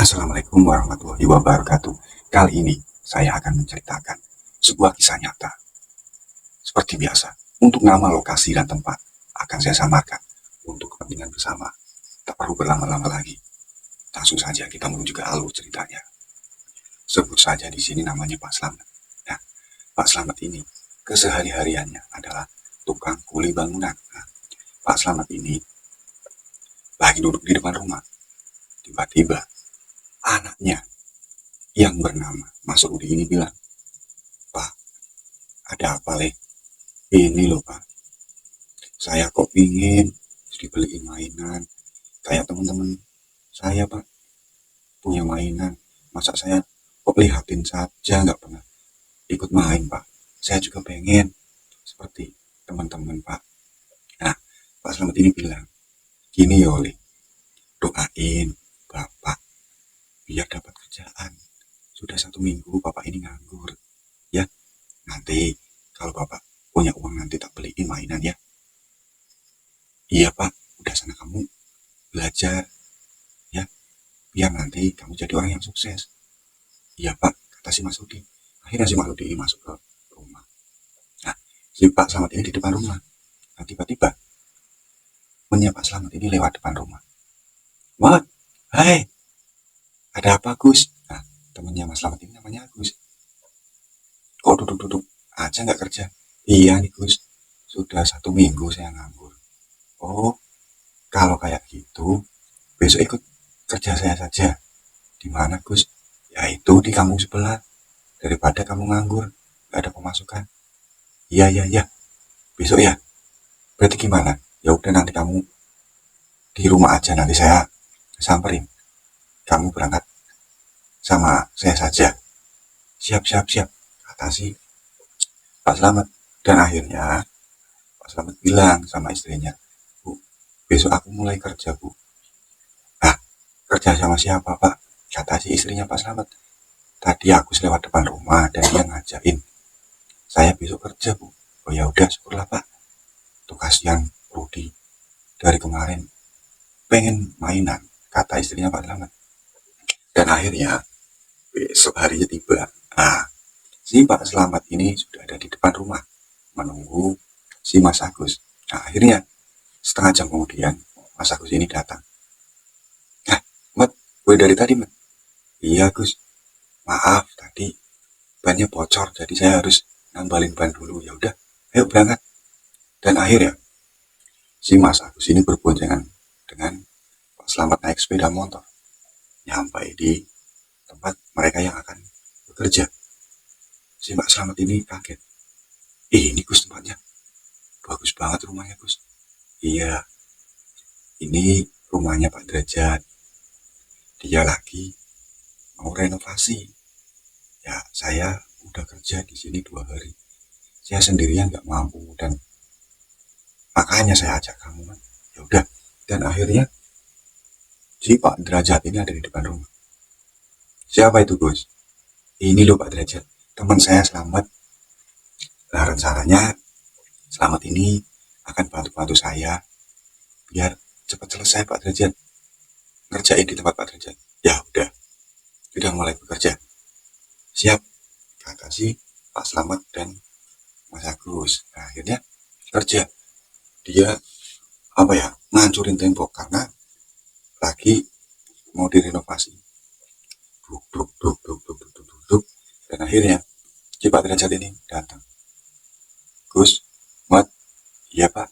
Assalamualaikum warahmatullahi wabarakatuh. Kali ini saya akan menceritakan sebuah kisah nyata. Seperti biasa, untuk nama, lokasi, dan tempat akan saya samarkan untuk kepentingan bersama. Tak perlu berlama-lama lagi. Langsung saja kita menuju ke alur ceritanya. Sebut saja di sini namanya Pak Slamet. Nah, Pak Slamet ini kesehari-hariannya adalah tukang kuli bangunan. Nah, Pak Slamet ini lagi duduk di depan rumah. Tiba-tiba anaknya yang bernama Mas Rudi ini bilang, "Pak, ada apa, Le? Ini loh, Pak. Saya kok pingin dibeliin mainan. Kayak teman-teman saya, Pak, punya mainan. Masa saya kok lihatin saja nggak pernah ikut main, Pak. Saya juga pengen seperti teman-teman, Pak." Nah, Pak Slamet ini bilang, "Gini Yoli, doain Bapak biar dapat kerjaan. Sudah 1 minggu Bapak ini nganggur. Ya, nanti kalau Bapak punya uang nanti tak beliin mainan ya." "Iya Pak, udah sana kamu belajar ya, biar nanti kamu jadi orang yang sukses." "Iya Pak," kata si Mas Rudi. Akhirnya si Mas Rudi ini masuk ke rumah. Nah, si Pak Slamet ini di depan rumah. Nah, tiba-tiba temannya Pak Slamet ini lewat depan rumah. "Mat, hai, ada apa Gus?" Nah, temannya Mas Slamet ini namanya Agus. "Kok duduk-duduk aja nggak kerja?" "Iya nih Gus, sudah 1 minggu saya nganggur." "Oh, kalau kayak gitu, besok ikut kerja saya saja." "Di mana Gus?" "Ya itu di kampung sebelah. Daripada kamu nganggur, gak ada pemasukan." "Iya, iya, iya. Besok ya? Berarti gimana?" "Ya udah nanti kamu di rumah aja, nanti saya samperin. Kamu berangkat sama saya saja." "Siap, siap, siap," kata si Pak Slamet. Dan akhirnya Pak Slamet bilang sama istrinya, "Bu, besok aku mulai kerja, Bu." "Ah, kerja sama siapa, Pak?" Kata si istrinya Pak Slamet. "Tadi aku lewat depan rumah dan dia ngajakin saya besok kerja, Bu." "Oh ya udah, syukurlah Pak. Tuh kasihan Rudi dari kemarin pengen mainan," kata istrinya Pak Slamet. Dan akhirnya besok harinya tiba. Nah, si Pak Slamet ini sudah ada di depan rumah menunggu si Mas Agus. Nah, akhirnya setengah jam kemudian Mas Agus ini datang. "Nah, Mat, gue dari tadi, Mat." "Iya, Gus. Maaf, tadi bannya bocor, jadi saya harus nambalin ban dulu." "Ya udah, ayo berangkat." Dan akhirnya si Mas Agus ini berboncengan dengan Pak Slamet naik sepeda motor nyampai di tempat mereka yang akan bekerja. Si Pak Slamet ini kaget. Ini Gus tempatnya. Bagus banget rumahnya Gus." "Iya, ini rumahnya Pak Derajat. Dia lagi mau renovasi. Ya, saya udah kerja di sini 2 hari. Saya sendirian nggak mampu dan makanya saya ajak kamu." "Ya udah." Dan akhirnya si Pak Derajat ini ada di depan rumah. "Siapa itu Gus?" "Ini loh Pak Derajat, teman saya Selamat. Nah, rencananya Selamat ini akan bantu-bantu saya biar cepat selesai Pak Derajat ngerjain di tempat Pak Derajat." "Ya udah mulai bekerja." "Siap," kata si Pak Selamat dan Mas Agus. Nah, akhirnya kerja. Dia ngancurin tembok karena lagi mau direnovasi. Duk, duk, duk, duk, duk, duk, duk, duk, duk. Dan akhirnya si Pak Derajat ini datang. "Gus, Mat, iya Pak,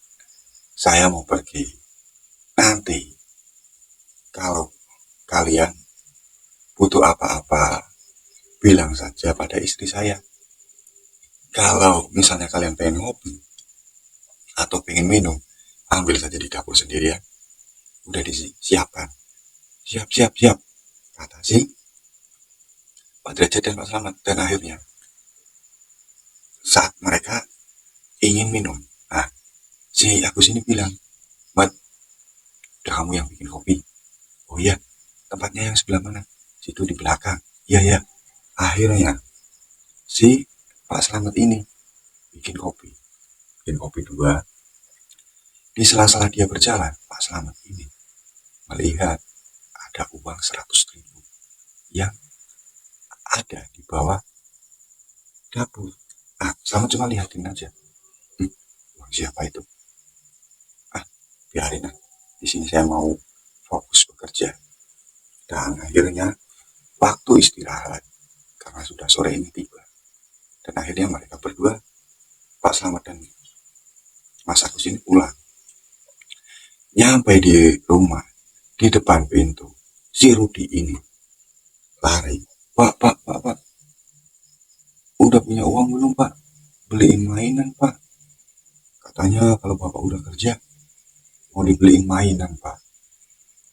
saya mau pergi. Nanti kalau kalian butuh apa-apa, bilang saja pada istri saya. Kalau misalnya kalian pengen ngopi atau pengen minum, ambil saja di dapur sendiri ya. Udah disiapkan." "Siap, siap, siap," kata si Pak Derajat dan Pak Selamat. Dan akhirnya saat mereka ingin minum, nah si Agus ini bilang, "Mat, udah kamu yang bikin kopi." "Oh iya, tempatnya yang sebelah mana?" "Situ di belakang." "Iya ya." Akhirnya si Pak Selamat ini bikin kopi 2. Di sela-sela dia berjalan, Pak Selamat ini melihat ada uang 100.000 yang ada di bawah dapur. Selamat cuma lihatin aja. Uang siapa itu? Biarin lah. Di sini saya mau fokus bekerja. Dan akhirnya waktu istirahat karena sudah sore ini tiba. Dan akhirnya mereka berdua, Pak Slamet dan Mas Agus ini pulang. Nyampe di rumah, di depan pintu, si Rudi ini lari. Pak, udah punya uang belum Pak? Beliin mainan Pak. Katanya kalau Bapak udah kerja, mau dibeliin mainan Pak.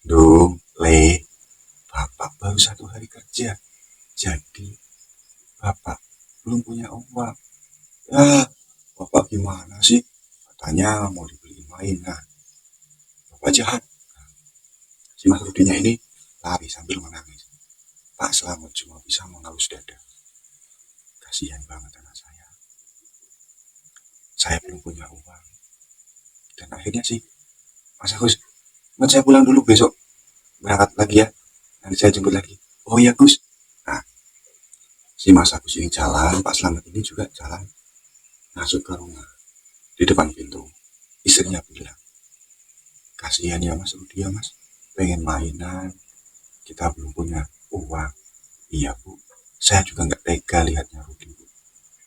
Dong, Bapak baru 1 hari kerja. Jadi, Bapak belum punya uang. Ya, Bapak gimana sih? Katanya mau dibeliin mainan. Bapak jahat. Si Mas Rudinya ini lari sambil menangis. Pak Slamet cuma bisa mengelus dada. Kasihan banget anak saya. Saya belum punya uang. Dan akhirnya sih, Mas Agus, saya pulang dulu besok. Berangkat lagi ya. Nanti saya jemput lagi. Oh iya Gus. Nah, si Mas Agus ini jalan, Pak Slamet ini juga jalan masuk ke rumah. Di depan pintu, istrinya bilang, kasihan ya Mas Rudi ya Mas, pengen mainan, kita belum punya uang. Iya Bu, saya juga nggak tega lihatnya Rudi Bu.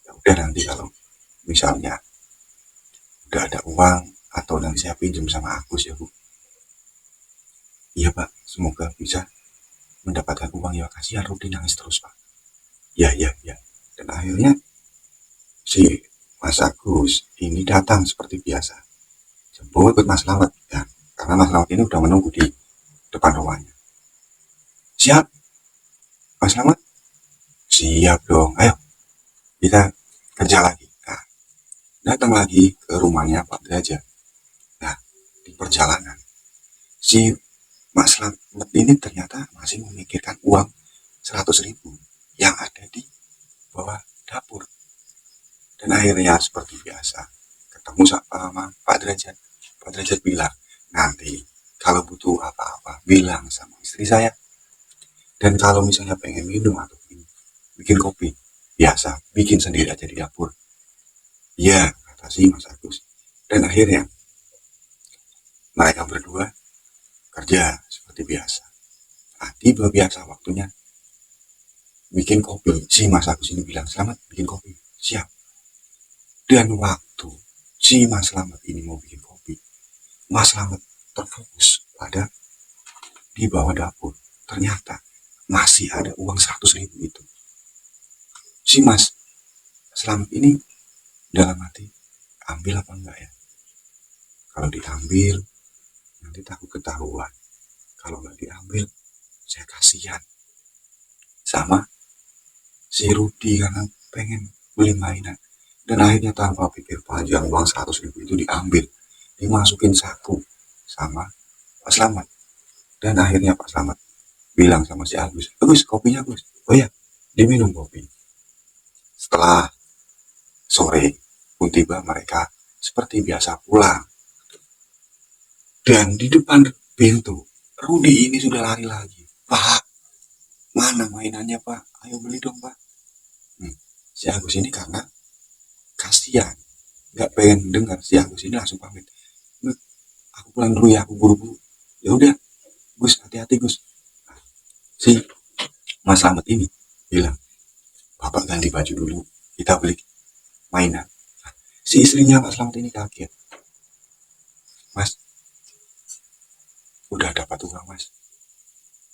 Ya udah nanti kalau misalnya udah ada uang atau nanti saya pinjam sama Agus ya Bu. Iya Pak, semoga bisa mendapatkan uang ya. Kasihan Rudi nangis terus Pak. Ya. Dan akhirnya si Mas Agus ini datang seperti biasa. Jemput Mas Slamet ya, karena Mas Slamet ini udah menunggu di depan rumahnya. Siap, Mas Slamet? Siap dong, ayo kita kerja lagi. Nah, datang lagi ke rumahnya Pak Derajat. Nah, di perjalanan, si Mas Slamet ini ternyata masih memikirkan uang 100.000 yang ada di bawah dapur. Dan akhirnya seperti biasa, ketemu sama Pak Derajat. Pak Derajat bilang, nanti kalau butuh apa-apa, bilang sama istri saya. Dan kalau misalnya pengen minum atau bikin kopi, biasa, bikin sendiri aja di dapur. Iya, kata si Mas Agus. Dan akhirnya, mereka berdua kerja seperti biasa. Tiba biasa waktunya bikin kopi. Si Mas Agus ini bilang, selamat bikin kopi. Siap. Dan waktu si Mas Slamet ini mau bikin kopi, Mas Slamet terfokus pada di bawah dapur. Ternyata masih ada uang 100.000 itu. Si Mas Slamet ini dalam hati, ambil apa enggak ya? Kalau diambil, nanti takut ketahuan. Kalau enggak diambil, saya kasihan sama si Rudi karena pengen beli mainan. Dan akhirnya tanpa pikir panjang, uang 100.000 itu diambil, dimasukin saku sama Pak Slamet. Dan akhirnya Pak Slamet bilang sama si Agus, kopinya Gus. Oh ya, diminum kopi. Setelah sore pun tiba, mereka seperti biasa pulang. Dan di depan pintu, Rudi ini sudah lari lagi. Pak, mana mainannya Pak? Ayo beli dong Pak. Si Agus ini karena kasihan, nggak pengen dengar, si Agus ini langsung pamit. Aku pulang dulu ya, aku buru-buru. Ya udah, Gus, hati-hati Gus. Si Mas Slamet ini bilang, Bapak ganti baju dulu, kita beli mainan. Si istrinya Pak Slamet ini kaget. Mas, udah dapat uang Mas?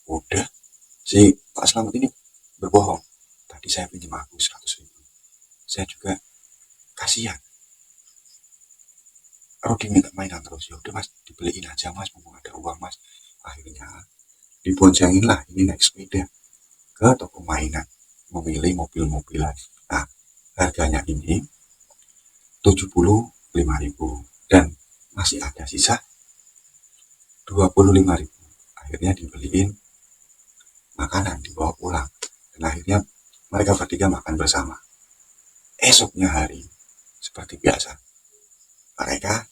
Udah. Si Pak Slamet ini berbohong. Tadi saya pinjam aku 100.000. Saya juga kasihan. Rudi minta mainan terus. Ya udah Mas, dibeliin aja Mas, mumpung ada uang Mas. Akhirnya diboncengin lah ini naik sepeda ke toko mainan, memilih mobil-mobilan. Nah, harganya ini 75.000 dan masih ada sisa 25.000. Akhirnya dibeliin makanan, dibawa pulang. Dan akhirnya mereka bertiga makan bersama. Esoknya hari, seperti biasa, mereka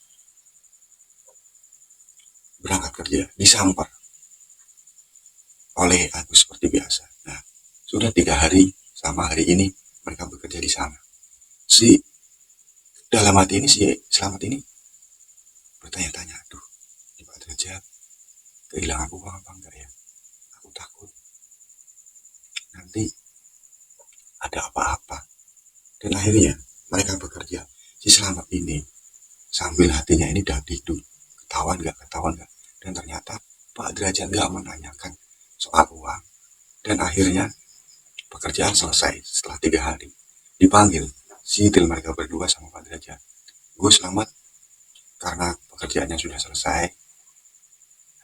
berangkat kerja, disamper oleh Agus seperti biasa. Nah, sudah 3 hari sama hari ini mereka bekerja di sana. Si dalam hati ini si Selamat ini bertanya-tanya, aduh, ini Pak Derajat kehilangan uang apa enggak ya? Aku takut nanti ada apa-apa. Dan akhirnya mereka bekerja. Si Selamat ini sambil hatinya ini dagdikduk, ketahuan nggak. Dan ternyata Pak Derajat nggak menanyakan soal uang. Dan akhirnya pekerjaan selesai setelah 3 hari. Dipanggil si til mereka berdua sama Pak Derajat. Gue Selamat, karena pekerjaannya sudah selesai,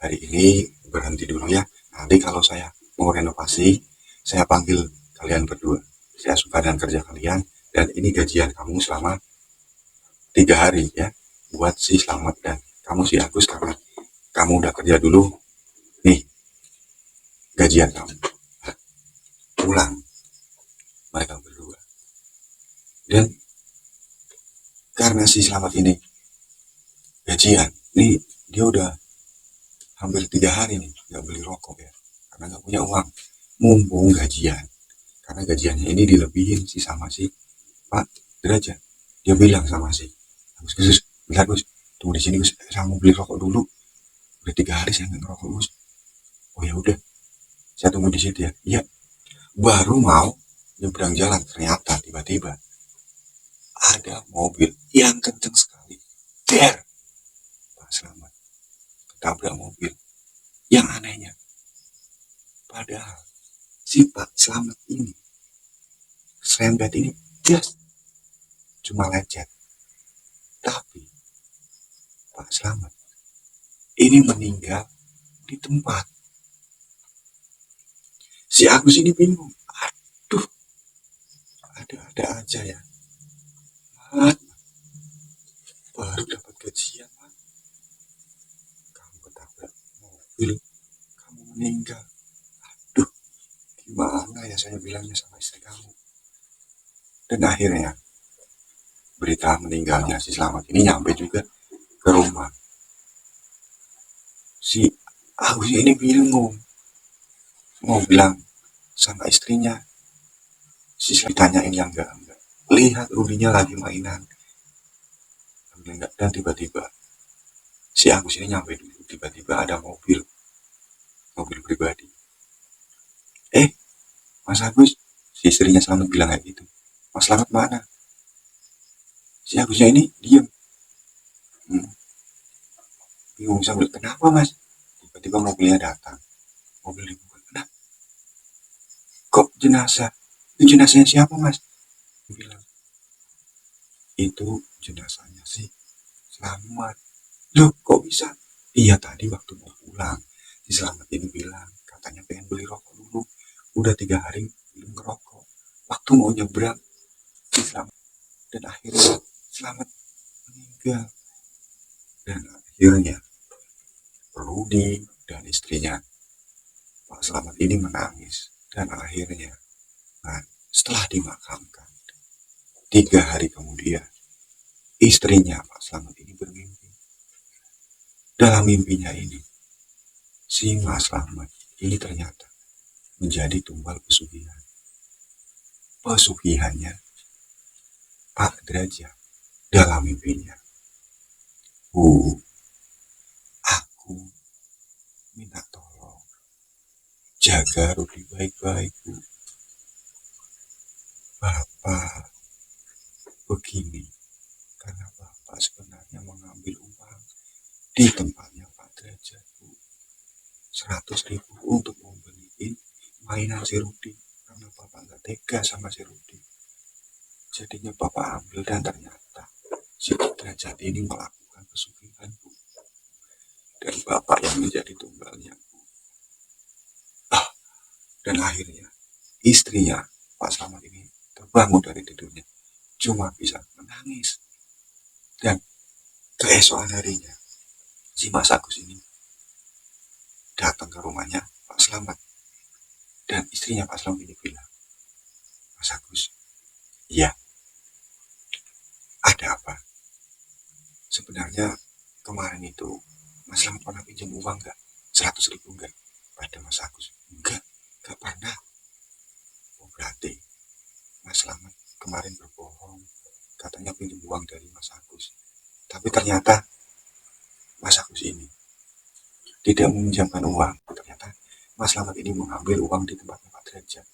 hari ini berhenti dulu ya. Nanti kalau saya mau renovasi, saya panggil kalian berdua. Saya suka dengan kerja kalian, dan ini gajian kamu selama 3 hari ya. Buat si Selamat dan kamu si Agus, karena kamu udah kerja dulu, nih gajian kamu. Pulang mereka berdua. Dan karena si Selamat ini gajian, nih dia udah hampir 3 hari nih nggak beli rokok ya, karena nggak punya uang. Mumpung gajian, karena gajiannya ini dilebihin sih sama si Pak Derajat. Dia bilang sama si Gus, Gus, bentar Gus, tunggu di sini Gus, saya mau beli rokok dulu. Udah 3 hari saya nggak ngerokok Gus. Oh ya udah, saya tunggu di situ ya. Iya, baru mau nyebrang jalan, ternyata tiba-tiba ada mobil yang kenceng sekali. Der, Pak Selamat ketabrak mobil. Yang anehnya, padahal si Pak Selamat ini, serempet ini, dia cuma lecet. Tapi Pak Selamat ini meninggal di tempat. Si Agus ini bingung. Aduh, ada-ada aja ya. Mat, baru dapat gajian, Mat. Kamu ketabrak mobil, kamu meninggal. Aduh, gimana ya saya bilangnya sama istri kamu. Dan akhirnya berita meninggalnya si Selamat ini nyampe juga ke rumah. Si Agus ini bingung. Mau bilang sama istrinya, si ditanyain yang enggak. Lihat Rudinya lagi mainan. Dan tiba-tiba si Agus ini nyampe dulu. Tiba-tiba ada mobil pribadi. Mas Agus, si istrinya Selamat bilang kayak gitu. Mas Selamat mana? Si Agusnya ini diem. Bingung sambil, kenapa mas? Tiba-tiba mobilnya datang. Mobil dibuka. Nah, kok jenazah? Itu jenazahnya siapa mas? Bilang, itu jenazahnya si Selamat. Loh, kok bisa? Iya, tadi waktu mau pulang, si Selamat ini bilang, katanya pengen beli rokok dulu. Udah 3 hari belum ngerokok. Waktu mau nyebrang, si Selamat. Dan akhirnya Selamat meninggal. Dan akhirnya Rudi dan istrinya Pak Selamat ini menangis. Dan akhirnya, nah, setelah dimakamkan, 3 hari kemudian, istrinya Pak Selamat ini bermimpi. Dalam mimpinya ini, si Mas Selamat ini ternyata menjadi tumbal pesugihan. Pesugihannya Pak Derajat dalam mimpinya. Aku minta tolong jaga Rudi baik-baik, Bu. Bapak begini karena Bapak sebenarnya mengambil uang di tempatnya Pak Derajat, Bu. 100.000 untuk membeliin mainan si Rudi, karena Bapak nggak tega sama si Rudi. Jadinya Bapak ambil, dan ternyata si Derajat ini melakukan pesugihan, Bu. Dan Bapak yang menjadi tumbalnya, Bu. Dan akhirnya istrinya Pak Selamat ini terbangun dari tidurnya, cuma bisa menangis. Dan keesokan harinya, si Mas Agus ini datang ke rumahnya Pak Selamat. Dan istrinya Pak Selamat ini bilang, Mas Agus, iya, ada apa? Sebenarnya kemarin itu Mas Selamat pernah pinjam uang nggak? 100.000 nggak? Pada Mas Agus, enggak pernah. kemarin berbohong, katanya pinjam uang dari Mas Agus. Tapi ternyata Mas Agus ini tidak meminjamkan uang. Ternyata Mas Slamet ini mengambil uang di tempatnya Pak Derajat.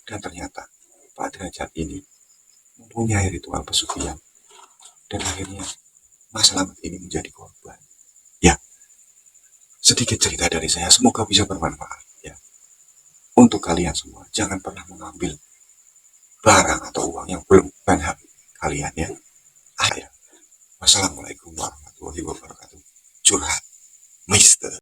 Dan ternyata Pak Derajat ini mempunyai ritual pesugihan. Dan akhirnya Mas Slamet ini menjadi korban. Ya, sedikit cerita dari saya, semoga bisa bermanfaat. Ya, untuk kalian semua, jangan pernah mengambil barang atau uang yang belum bukan hak kalian ya. Ya. Wassalamualaikum warahmatullahi wabarakatuh. Curhat, Mister.